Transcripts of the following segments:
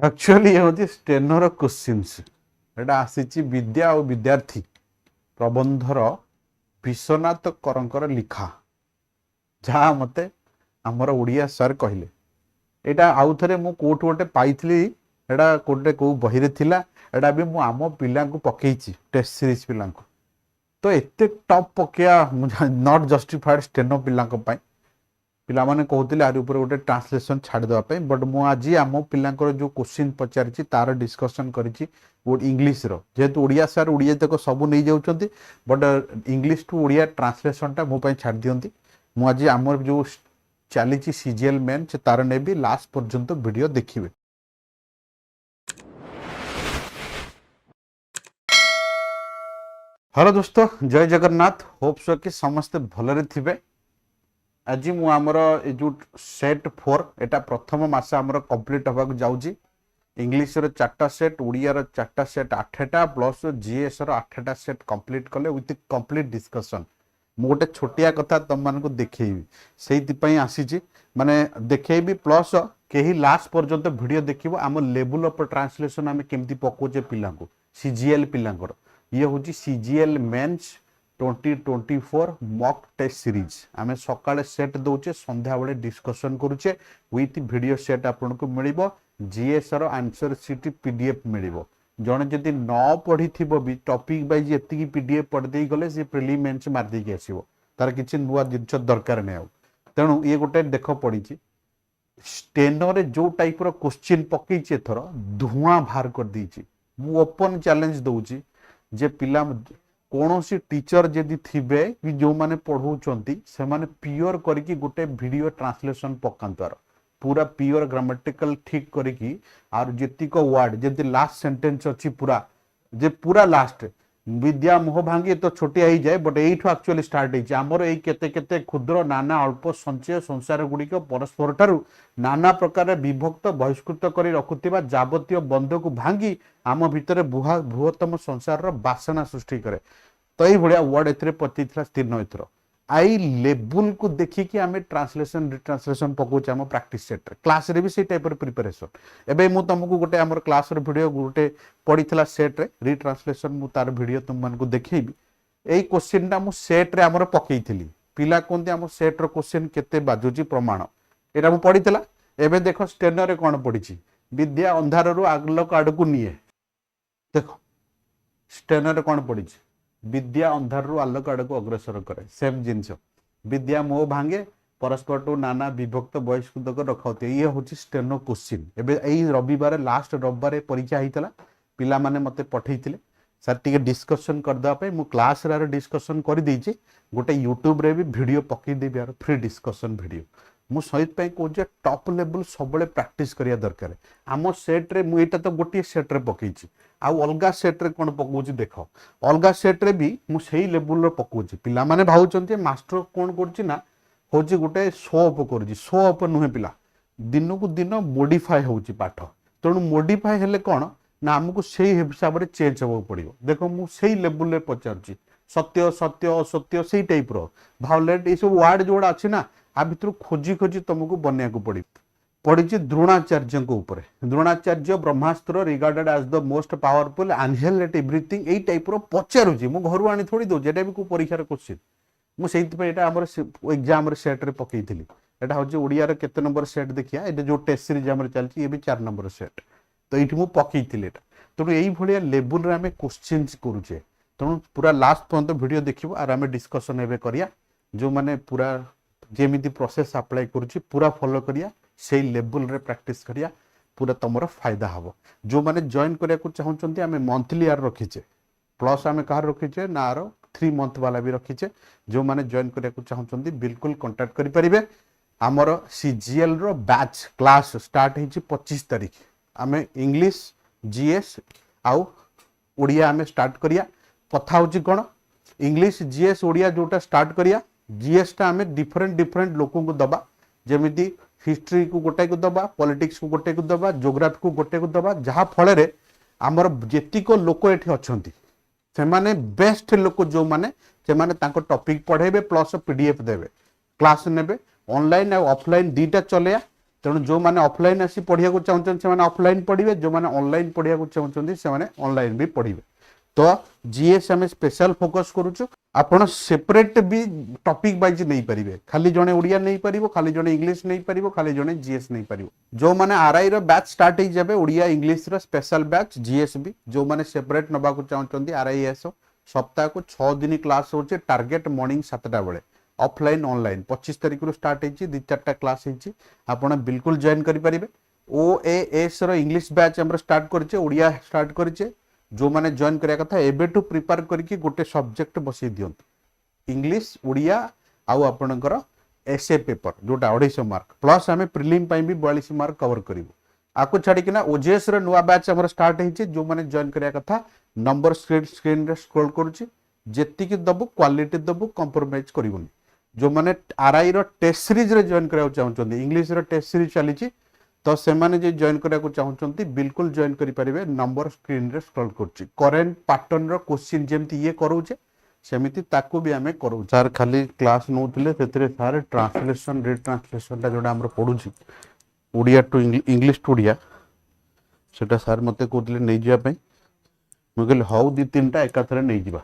Actually ये हूँ Steiner questions एटा आसी विद्या और विद्यार्थी प्रबंधर विश्वनाथ करंकर लिखा जहाँ मते आमर ओडिया सर कहले एटा आउ थे मु कोट गोटे पाई एटा कोटे को बही थिला एटा भी मु आम पिला पकईची टेस्ट सीरीज पिला तो एते टप पकया नॉट जस्टिफाइड स्टेनो पिला पिला माने कहते आर ऊपर गोटे ट्रांसलेशन छाड़देवाई बट मु आज आम पिलांकर जो क्वेश्चन पचारि तार डिस्कसन करी इंग्लीश जेहेतु ओडिया सार ओडिया तक सब नहीं जाऊँच but English to Odia translation टा मोपाई छाड़ दियंती मु आज आम जो चली सीजीएल मेन से तार ने भी लास्ट पर्यंत वीडियो देखिए। हेलो दोस्तों जय जगन्नाथ होप सो कि समस्ते भलरे थिबे। आज मु आमर जो सेट 4 एटा प्रथम मास आमर कंप्लीट होगा जाऊँगी इंग्लीश रो 4टा सेट ओडिया रो 4टा सेट 8टा प्लस जीएस रो 8टा सेट कंप्लीट कले विथ कंप्लीट डिस्कशन मु गोटे छोटिया कथा तुम मानक देखैबी से आसी माने देखैबी प्लस कहीं लास्ट पर्यंत वीडियो देखिबो आम लेवल ऑफ ट्रांसलेशन आम केमती पकोचे पिला को सीजीएल पिलांकर ये हूँ CGL mains 2024 mock test series आम सकाळे सेट दौचे संध्या बेले डिस्कशन करूचे विथ वीडियो सेट आपन को मिलिबो जीएस रो आंसर सीट पीडीएफ मिलिबो जने जदि न पढ़ी थिबो भी टॉपिक वाइज एतिकी पीडीएफ पढ़ देई गले से प्रिलिमिनस मार देई के आसीबो तार किछि नुवा जिंस दरकार नै आ तेणु ये गोटे देख पड़ी स्टेनो रे जो टाइप रो क्वेश्चन पकईचे थर धुआं बाहर कर दीची मु ओपन चैलेंज दउची जे पिला कौन सी टीचर जदि थिबे कि जो माने पढ़ौचंती से माने पियोर करके गोटे वीडियो ट्रांसलेशन पकांतार पूरा पियोर ग्रामेटिकल ठीक करके आर जेतिक वर्ड जदि लास्ट सेंटेंस अच्छी पूरा जे पूरा लास्ट विद्या मोह भांगी तो छोटिया ही जाए बट एठू एक्चुअली स्टार्ट होइछ हमर एई केते केते क्षुद्र नाना अल्प संचय संसार गुड़िक परस्पर ठारू नाना प्रकार विभक्त बहिष्कृत करी रखुथिबा जावतीय बंध को भांगी आम भितर बृहत्तम संसार बासना सृष्टि करे तो यही भाया वर्ड एथरे पति स्थिर एथर आई लेवल को देखिकी आम ट्रांसलेशन रिट्रांसलेशन पकाउछ आम प्रैक्टिस सेट क्लास रे भी से टाइप प्रिपरेशन एबे मु तुमको गोटे आम क्लास वीडियो गोटे पड़ीला सेट रे रिट्रांसलेशन मु तार वीडियो तुम मानक देखैबी एई क्वेश्चन टा मु सेट रे आमर पकईथिली पिला कोनते आम सेट रो क्वेश्चन केते बाजुची प्रमाण एटा मु पड़ीला एबे देखो स्टेनो रे कोन पड़ीची विद्या अंधार रु आलोक आड़ को निये देखो स्टेनो रे कोन पड़ीची विद्या अंधार रु आलोक आड़ को अग्रसर करे सेम जिनस विद्या मोह भांगे परस्पर टू नाना विभक्त बहिष्कृत कर रखाउते ये हूँ स्टेनो क्वेश्चन एबे एई रविवार लास्ट रविवार परीक्षा होता पिला माने मते पठेइथिले सर टिके डिस्कशन करदा पे मु क्लास रे डिस्कशन कर देइछि गोटे यूट्यूब रे भी वीडियो पकई देबी यार फ्री डिस्कशन वीडियो मु सहित पे कहूँ टॉप लेवल सब प्रैक्टिस करिया दरकार आम सेट रे मु एटा तो गोटे सेट रे पकईछि आउ अलगा सेट रे कोन पकाउछि देख अलगा सेट रे भी मु सेही लेवल रो पकाउछि पिला माने भाउचंती मास्टर कोन करछि ना होछि गोटे शो अप करछि शो अप नुहे पिला दिन को दिन मॉडिफाई होछि पाठ तेणु मॉडिफाई हेले कोन ना हमको सेही हिसाब रे चेंज होबो पड़ियो देखो मु सेही लेवल रे पचारछि सत्य सत्य असत्य सेही टाइप रो भावलेट ए सब वर्ड जोड़ा अछि ना आ भितर खोजी खोजी तुमको बनिया को पड़ी पड़ी द्रोणाचार्य ऊपर Dronacharya Brahmastra regarded as the most powerful angel at everything एई टाइप रो पचारुची मु घर आनी थोड़ी दो जेटा भी को परीक्षा रे क्वेश्चन मु सेहित पे एटा हमर एग्जाम रे सेट रे पकईथिली एटा होची ओडिया रे केते नंबर सेट देखिया एटा जो टेस्ट सीरीज हमर चलची ये भी 4 नंबर सेट तो एठी मु पकईथिली एटा तो एई भलिया लेवल रे हमें क्वेश्चंस करूचे तो पूरा लास्ट पर्यंत वीडियो देखिबो आर हमें डिस्कशन एबे करिया जो माने पूरा जेमिति प्रोसेस अप्लाई करूची पूरा फॉलो करिया से लेवल रे प्रैक्टिस करिया पूरा तुमर फायदा हबो जो माने जॉइन करिया को चाहउचंती हमें मंथली यार रखिचे प्लस हमें कहार रखिचे ना आरो 3 मंथ वाला भी रखिचे जो माने जॉइन करिया को चाहउचंती बिल्कुल कांटेक्ट करि परिबे हमर सीजीएल रो बैच क्लास स्टार्ट हिची 25 तारिख हमें इंग्लिश जीएस आउ ओडिया हमें स्टार्ट करिया कथा होची कोन इंग्लिश जीएस ओडिया जोटा स्टार्ट करिया जीएस टा हमें डिफरेंट लोकों को दबा जेमिति हिस्ट्री को गोटे को दबा पॉलिटिक्स को गोटे को दबा ज्योग्राफी को गोटे को दबा जहाँ फल आमर जेतिक लोक एठी अछंती से माने बेस्ट लोक जो माने से माने तांको टॉपिक पढ़ेबे प्लस पीडीएफ देबे क्लास नेबे ऑनलाइन और ऑफलाइन दीटा चलेया तेणु जो मैंने ऑफलाइन आसी पढ़िया चाहते से ऑफलाइन पढ़े, जो मैंने ऑनलाइन पढ़िया चाहते से ऑनलाइन भी पढ़े। तो जीएस आम स्पेशल फोकस करूँ, आपण सेपरेट भी टॉपिक वाइज नहीं पारे, खाली जड़े ओडिया नहीं पार, खाली जड़े इंग्लिश नहीं पार, खाली जड़े जीएस नहीं पार। जो मैंने आरआई रो बैच स्टार्ट हो जाए ओडिया इंग्लिश रो स्पेशल बैच जीएस भी, जो मैंने सेपरेट नवा चाहते आरआई एस सप्ताह को 6 दिन क्लास होचे, टार्गेट मॉर्निंग 7टा बेले ऑफलाइन ऑनलाइन 25 तारिख रू स्टार्ट होची, 2-4टा क्लास होची, आपण बिल्कुल जॉइन करि परिबे। ओएएस रो इंग्लिश बैच हमर स्टार्ट करचे, ओडिया स्टार्ट करचे। जो माने जॉइन करिया कथा एबेटू प्रिपेयर करके गोटे सब्जेक्ट बसई दियंतु, इंग्लिश ओडिया आउ आपणकर एसए पेपर जोटा 250 मार्क प्लस आमे प्रिलिम पई भी 42 मार्क कवर करिवो। आको छाड़ी किना ओजेएस रो नुवा बैच हमर स्टार्ट होईचे, जो माने जॉइन करिया कथा नंबर स्क्रीन रे स्क्रॉल करूची, जेतिकी दबु क्वालिटी दबु कंप्रोमाइज करिवोनी। जो माने आरआई रो टेस्ट सीरीज रे जॉइन करिया चाहउचंदी, इंग्लिश रो टेस्ट सीरीज चलीची, तो से माने जे जॉइन करिया चाहउचंदी बिल्कुल जॉइन करि परिबे। नंबर स्क्रीन रे स्क्रॉल करूची, करेंट पैटर्न रो क्वेश्चन जेमति ये करूचे सेमिति ताकू भी आमे करू। सर खाली क्लास नोतले तेतरे सारे ट्रांसलेशन रिट्रांसलेशन ता जोडा हमर पढुची Odia to English to Odia, सेटा सर मते कोतले नै जिया पई मु कहले हाउ 2-3टा एकाथरे नै जिबा,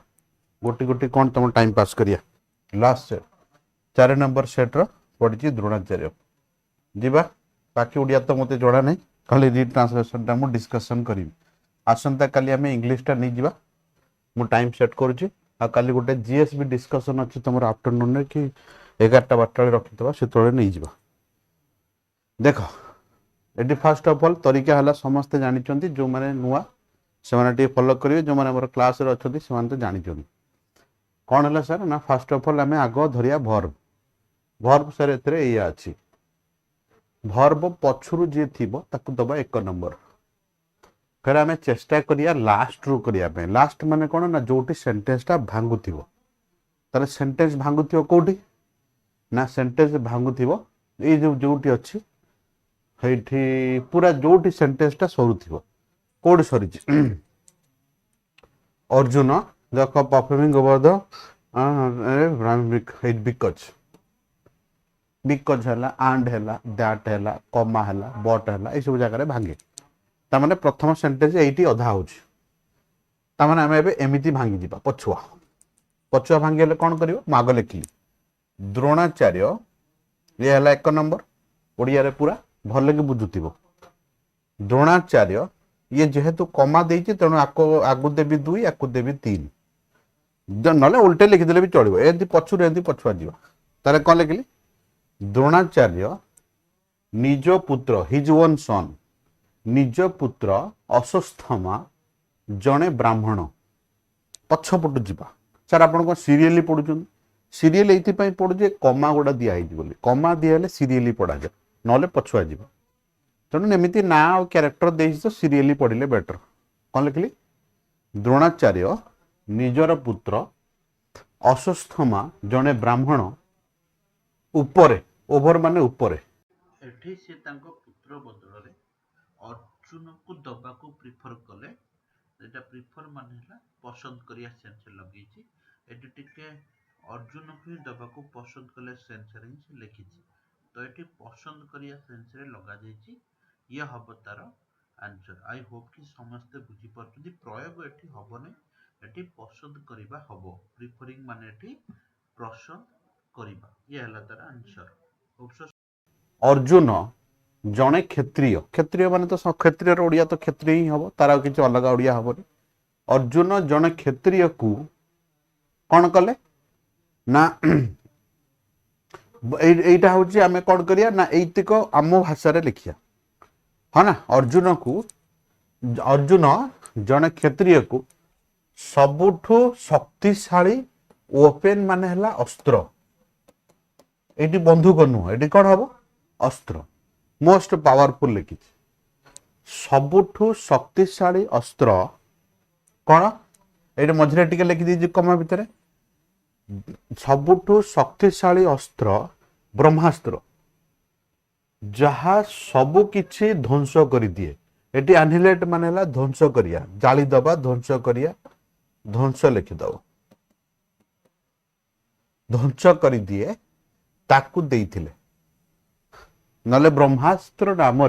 गोटी गोटी कोन तम टाइम पास करिया। लास्ट सेट 4 नंबर सेट रो पढिची द्रोणाचार्य जिबा, बाकी ओडिया तो मते जोड़ा नै, खाली रिट्रांसलेशन ता मु डिस्कशन करिवि। आसंता काली आमे इंग्लिश ता नै जिबा, मु टाइम सेट करूची। आ काली गोटे जीएस भी डिस्कशन अछि तमर आफ्टरनून रे कि 11टा 12टा रखितबा, से तळे नै जिबा। देखो एटी फर्स्ट ऑफ ऑल तरीका हला समस्त जानि चंती, जो माने नुवा से माने टी फॉलो करिवे, जो माने हमर क्लास रे अछथि से माने तो जानि चंती। कोन हला सर ना फर्स्ट ऑफ ऑल आमे आगो धरिया वर्ब। वर्ब सर एतरे एया अछि, वर्ब पछुरु जे थिबो ताकु दबा 1 नंबर। फिर आमे चेष्टा करिया लास्ट रू करिया पे। लास्ट माने कोन ना जोटी सेंटेंस ता भांगुथिबो, ताले सेंटेंस भांगुथिबो कोठी ना, सेंटेंस भांगुथिबो ए जो जोटी अछि हेठी पूरा जोटी सेंटेंस ता सरुथिबो, कोड सरिछि Arjun the performing over the because हला, एंड हला, दैट हला, कॉमा हला, बट हला, ए सब जगह रे भांगे। ता माने प्रथम सेंटेंस एठी अधा होछि, ता माने हम एबे एमिति भांगी दिबा। पछुआ पछुआ भांगे ले कोन करिवो, माग लेखिली द्रोणाचार्य ये हला 1 नंबर ओडिया रे पूरा भले के बुझुतिबो। द्रोणाचार्य ये जेहेतु कमा देइछि तेणु आको आगु देबी 2 आकु देबी 3, नले उल्टे लिखि देले भी चलिबो। एंती पछुर एंती पछुआ दिबा, तारे कोन लिखिली द्रोणाचार्य निज पुत्र हिज ओन सन, निज पुत्र अश्वत्थामा जणे ब्राह्मण। पछपटु जिबा सर आपण को सीरियली पढुछन, सीरियल एथि पई पढु जे कमा गोडा दिया हिज बोली, कमा दियाले सीरियली पढा जा, नले पछुआ जिबा। तेणु एमिति ना और क्यारेक्टर देइछि तो सीरियली पढिले बेटर। कोन लिखली द्रोणाचार्य निजर पुत्र अश्वत्थामा जणे ब्राह्मण उपरे, ओभर माने उपरे, एठी से तांको पुत्र बदल रे अर्जुन को दबा को प्रिफर कले। एटा प्रिफर माने हला पसंद करिया सेंस लगेछि, एटी टिके अर्जुन को दबा को पसंद कले सेंस रे से लिखिछि, तो एटी पसंद करिया सेंस रे लगा जाइछि। ये हबो तार आंसर। आई होप कि समस्त बुझी परछथि, प्रयोग एठी हबो नै, एठी पसंद करिबा हबो। प्रिफरिंग माने एठी पसंद करिबा, ये हला तार आंसर। अर्जुन जणे क्षत्रिय, क्षत्रिय माने तो क्षत्रिय रो ओडिया तो क्षत्रिय ही हबो, तार किछ अलग ओडिया हबोनी। अर्जुन जणे क्षत्रिय को कोन कले ना एइटा होची आमे कोन करिया ना एइतिक आमो भाषा रे लिखिया, हा ना। अर्जुन को अर्जुन जणे क्षत्रिय को सबुठु शक्तिशाली ओपन माने हला अस्त्र, एटी बंधुक नुह, एटी कोन हबो अस्त्र, मोस्ट पावरफुल लिखि। सबुठु शक्तिशाली अस्त्र कोन, एटी मझरे टिके लिखि दी कमा भितरे, सबुठु शक्तिशाली अस्त्र ब्रह्मास्त्र, जहा सबु किछि ध्वंस करि दिए। एटी एनिहिलेट माने हला ध्वंस करिया, जाली दबा, ध्वंस करिया, ध्वंस लिखि दबो, ध्वंस करि दिए ताकू देइथिले। नले ब्रह्मास्त्र नाम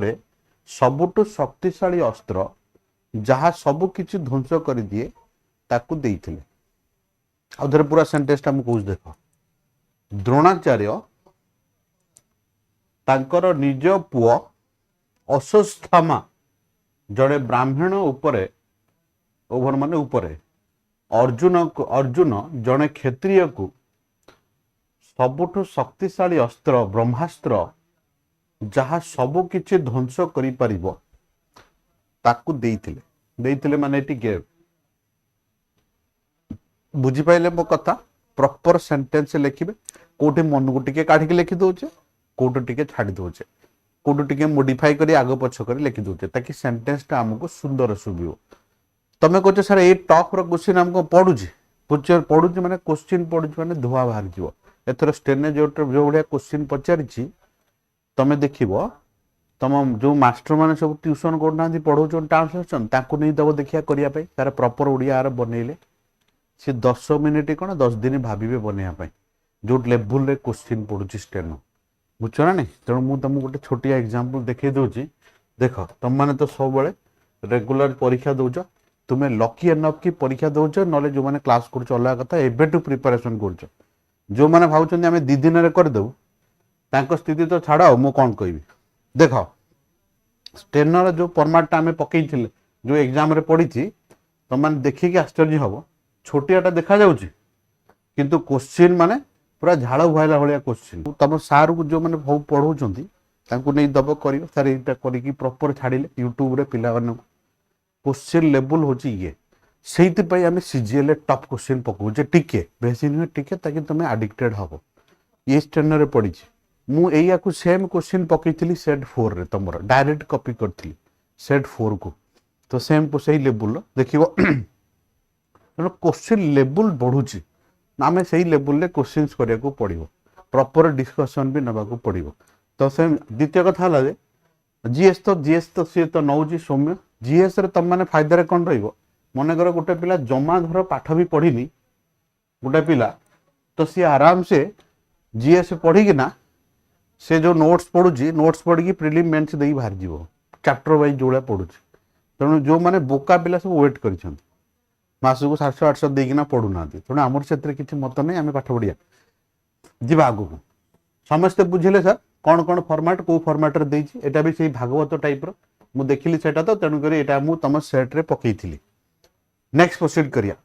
सबुठु शक्तिशाली अस्त्र जहाँ सबु किछि ध्वंस कर दिए ताकू देइथिले। आउथरे पूरा सेंटेंस टा मु कहूँ देख। द्रोणाचार्य तांकर निज पुओ अश्वत्थामा जड़े ब्राह्मण उपरे ओभर माने उपरे अर्जुन जड़े क्षत्रिय को सबुठु शक्तिशाली अस्त्र ब्रह्मास्त्र जहाँ सबु किछि ध्वंस करि परिबो ताकू देइथिले माने टिके बुझी पाइले मो कथा। प्रॉपर सेंटेंस लिखिबे कोठी मन को टिके काढी के लिखि दोचे कोठी टिके छाडी दोचे कोठी टिके मॉडिफाई करी आगो पछ करी लिखि दोचे ताकि सेंटेंस टा हमको सुंदर सुबियो। तमे कहछ सर ए टॉप रो क्वेश्चन हमको पढुची पढुची माने क्वेश्चन पढुची माने धुआ बाहर जीवो। एथरो स्टेने जो भलिया क्वेश्चन पचारिछि तमे देखिबो तम जो मास्टर माने सब ट्यूशन करना पढ़ौछन ट्रांसलेशन ताको नहीं दबो देखिया करिया पई तार प्रॉपर ओडिया आर बनेले से 10 मिनिट कोन 10 दिन भाबिबे बनेया पई जो लेवल रे क्वेश्चन पढुची स्टेनो बुझछ ना नहीं। तेणु मु तुमको गोटे छोटिया एग्जांपल देखै दोची देख तुम माने तो सब बळे रेगुलर परीक्षा दउछ तुमे लकी एनफ की परीक्षा दउछ नले जो माने क्लास करछ अलग कथा एबे टू प्रिपरेशन करछ जो माने भाउछन हमें 2 दिन रे कर दउ तांको स्थिति तो छाड़ो मु कोन कहबी। देख स्टेनर जो फॉर्मेट आम पकई जो एग्जाम रे पड़ी तुम मैंने देखिए आश्चर्य हम छोटियाटा देखा जाऊँगी किंतु क्वेश्चन माने पूरा झाड़ बुहाइला भाया क्वेश्चन तुम सार को जो मैंने पढ़ाऊँ नहीं दब कर सार यहाँ कर प्रॉपर छाड़े यूट्यूब रे पिला क्वेश्चन लेवल हूँ ये से आम सीजीएल टॉप क्वेश्चन पकाऊे टिके बेसी नुहे टिके ताकि तुम एडिक्टेड हम ये स्टेनर पड़ी मु एया को सेम क्वेश्चन पकई सेट 4 रे तुम डायरेक्ट कॉपी करथली सेट 4 को तो सेम को सही लेवल देखिबो तेणु क्वेश्चन लेवल बढ़ुची आम से लेवल रे क्वेश्चंस करिया को पड़िबो प्रॉपर डिस्कशन भी नबा को पड़िबो। तो सेम द्वितीय कथा हला जे जीएस तो सी तो नौजी सौम्य जीएस रे तुम माने फायदा रे कोन रहइबो मने कर गोटे पिला जमा धर पाठ भी पढ़िनी गोटे पिला तो सी आराम से जीएस पढ़ी कि ना से जो नोट्स पढ़ुची नोट्स पढ़ी प्रिलिम मेंस दे बाहर जीवो चैप्टर वाइज जोड़ा पढ़ुची। तेणु जो माने बोका पिला सब वेट कर मास को 700-800 देकिना पढ़ू ना तेणु आमर से किसी मत नहीं आम पाठ पढ़िया जीवा आगु समस्ते बुझे सर कौन कौन फॉर्मेट को फॉर्मेट रे देछि एटा भी सही भागवत टाइप रो मु देखिली सेटा तो तेणु करी एटा मु तम सेट रे पकई थिली। नेक्स्ट प्रोसीड करिया।